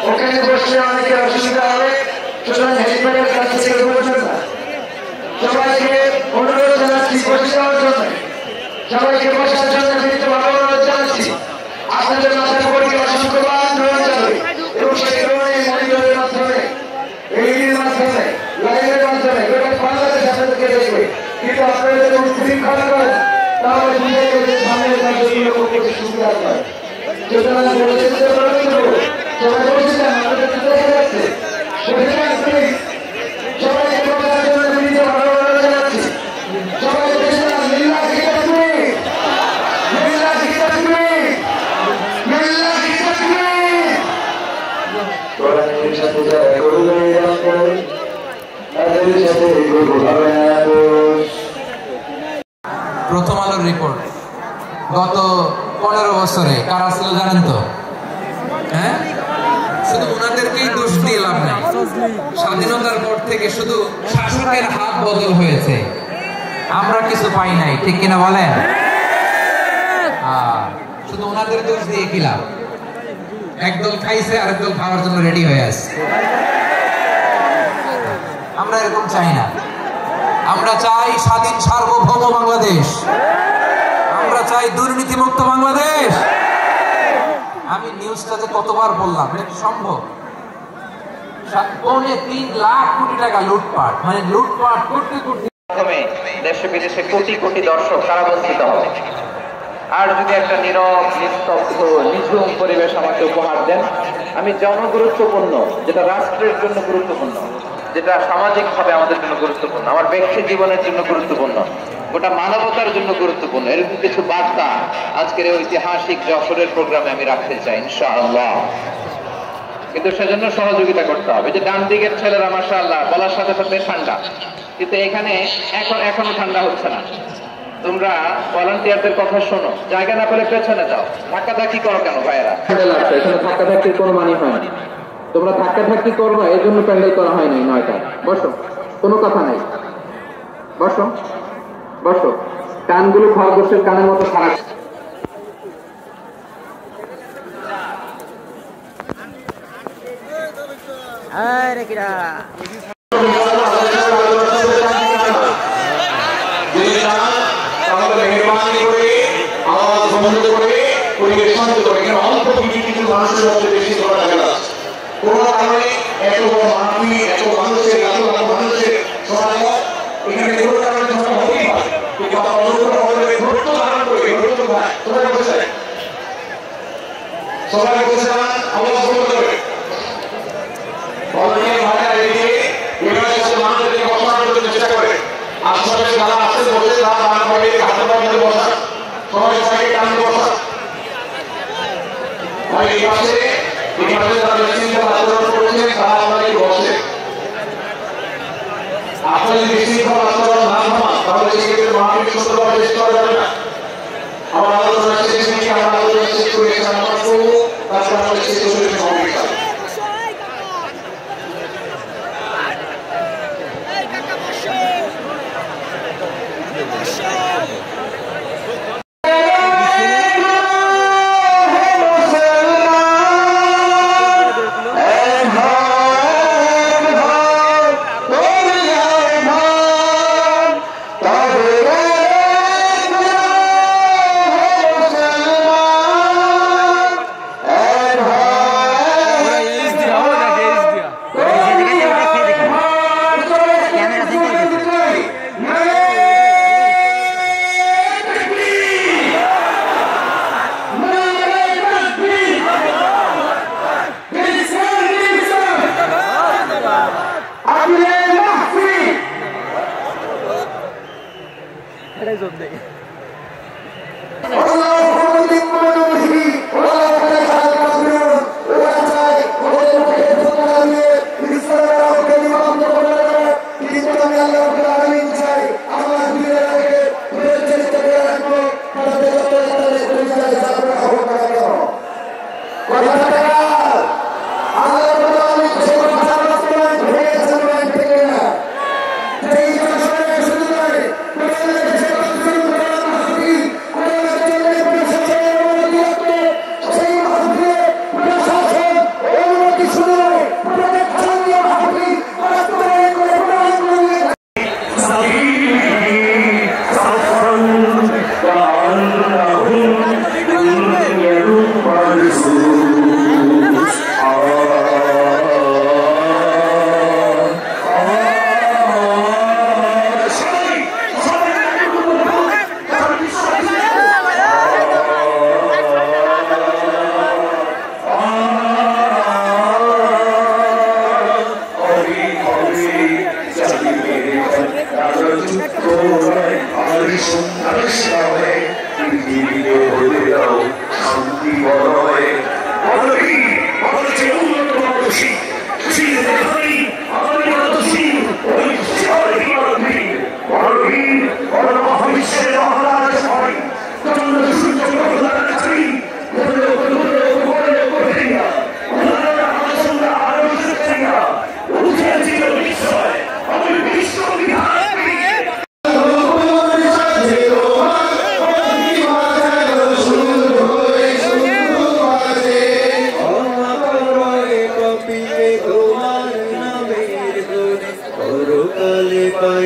ওখানে বসলে অনেকের অসুবিধা হবে, সুতরাং হেলিপ্যাডের কাছ থেকে বসবেন না। সবাইকে অনুরোধ জানাচ্ছি বসে যাওয়ার জন্য, সবাইকে বসার জন্য বিনীতভাবে অনুরোধ জানাচ্ছি। আপনাদের মাথার উপরে অসংখ্য বার গ্রহণ যাবে এবং সেই গ্রহণে মনিটরের মাধ্যমে, এলইডির মাধ্যমে, লাইভের মাধ্যমে গোটা বাংলাদেশ আপনাদেরকে দেখবে। কিন্তু আপনারা যদি উৎশৃঙ্খল করেন তাহলে বুঝে গেলে সামনের কার্যগুলো করতে সুবিধা হয়। সুতরাং সবাই বসে যান, আপনাদের দেখা যাচ্ছে বসে যান প্লিজ। সবাইকে বসার জন্য বিনীতভাবে অনুরোধ জানাচ্ছি। সবাই বসে যান। লিল্লাহি তাকবীর, লিল্লাহি তাকবীর, লিল্লাহি তাকবীর। কোরআনের সাথে যারা করবে আপন, তাদের সাথে করবো হবে না দোষ। প্রথম আলোর রিপোর্ট গত 15 বছরে কারা ছিল জানেন তো? হ্যাঁ, শুধু ওনাদেরকেই দোষ দিয়ে লাভ নাই। স্বাধীনতার পর থেকে শুধু শাসকের হাত বদল হয়েছে, আমরা কিছু পাই নাই, ঠিক কিনা বলেন? শুধু ওনাদের দোষ দিয়ে কি লাভ? একদল খাইছে আর একদল খাওয়ার জন্য রেডি হয়ে আছে। আমরা এরকম চাই না। আমরা চাই স্বাধীন সার্বভৌম বাংলাদেশ, আমরা চাই দুর্নীতিমুক্ত বাংলাদেশ। আমি নিউজটা যে কতবার বললাম, এটা কি সম্ভব? 3 লাখ কোটি টাকা লুটপাট, মানে লুটপাট করতে করতে দেশে বিদেশে কোটি কোটি দর্শক তারা বঞ্চিত হবে। আর যদি একটা নীরব, নিস্তব্ধ, নিঝুম পরিবেশ আমাকে উপহার দেন, আমি জনগুরুত্বপূর্ণ, যেটা রাষ্ট্রের জন্য গুরুত্বপূর্ণ, যেটা সামাজিকভাবে আমাদের জন্য গুরুত্বপূর্ণ, আমার ব্যক্তি জীবনের জন্য গুরুত্বপূর্ণ, গোটা মানবতার জন্য গুরুত্বপূর্ণ, এরকম কিছু বার্তা আজকের এই ঐতিহাসিক যশোরের প্রোগ্রামে আমি রাখতে চাই ইনশাআল্লাহ। কিন্তু সেজন্য সহযোগিতা করতে হবে। যে ডান দিকের ছেলেরা মাশাআল্লাহ বলার সাথে সাথে ঠান্ডা, কিন্তু এখানে এখনো ঠান্ডা হচ্ছে না। তোমরা ভলান্টিয়ারদের কথা শোনো, জায়গা না পেলে পেছনে যাও, ধাক্কাধাক্কি করো কেন ভাইয়েরা? এখানে ধাক্কাধাক্কির কোনো মানে হয় না। তোমরা ধাক্কাধাক্কি করবা, এই জন্য প্যান্ডেল করা হয়নি 9টা। বসো, কোনো কথা নাই, বসো বসো। কানগুলো খরগোশের কানের মতো খারাপ। সবাই বসে যান, আওয়াজ বন্ধ করে। মানুষদেরকে বসানোর জন্য চেষ্টা করে আশেপাশে যারা আছে বসে তারা হাতে বসা, সবাই সবাইকে টানতে বসা। এই পাশে যারা বিশৃঙ্খল আচরণ করছেন তারা আপনাকে বসে। আপনার যদি বিশৃঙ্খল আচরণ না থামান তাহলে সেক্ষেত্রে মানবিক সুন্দরভাবে শেষ করা যাবে না। আমার আলোচনা শেষ নিয়ে আমার আলোচনা শেষ করে আমার করবো, তারপর আমাদের শেষ করে মানবিক পরকালে পাই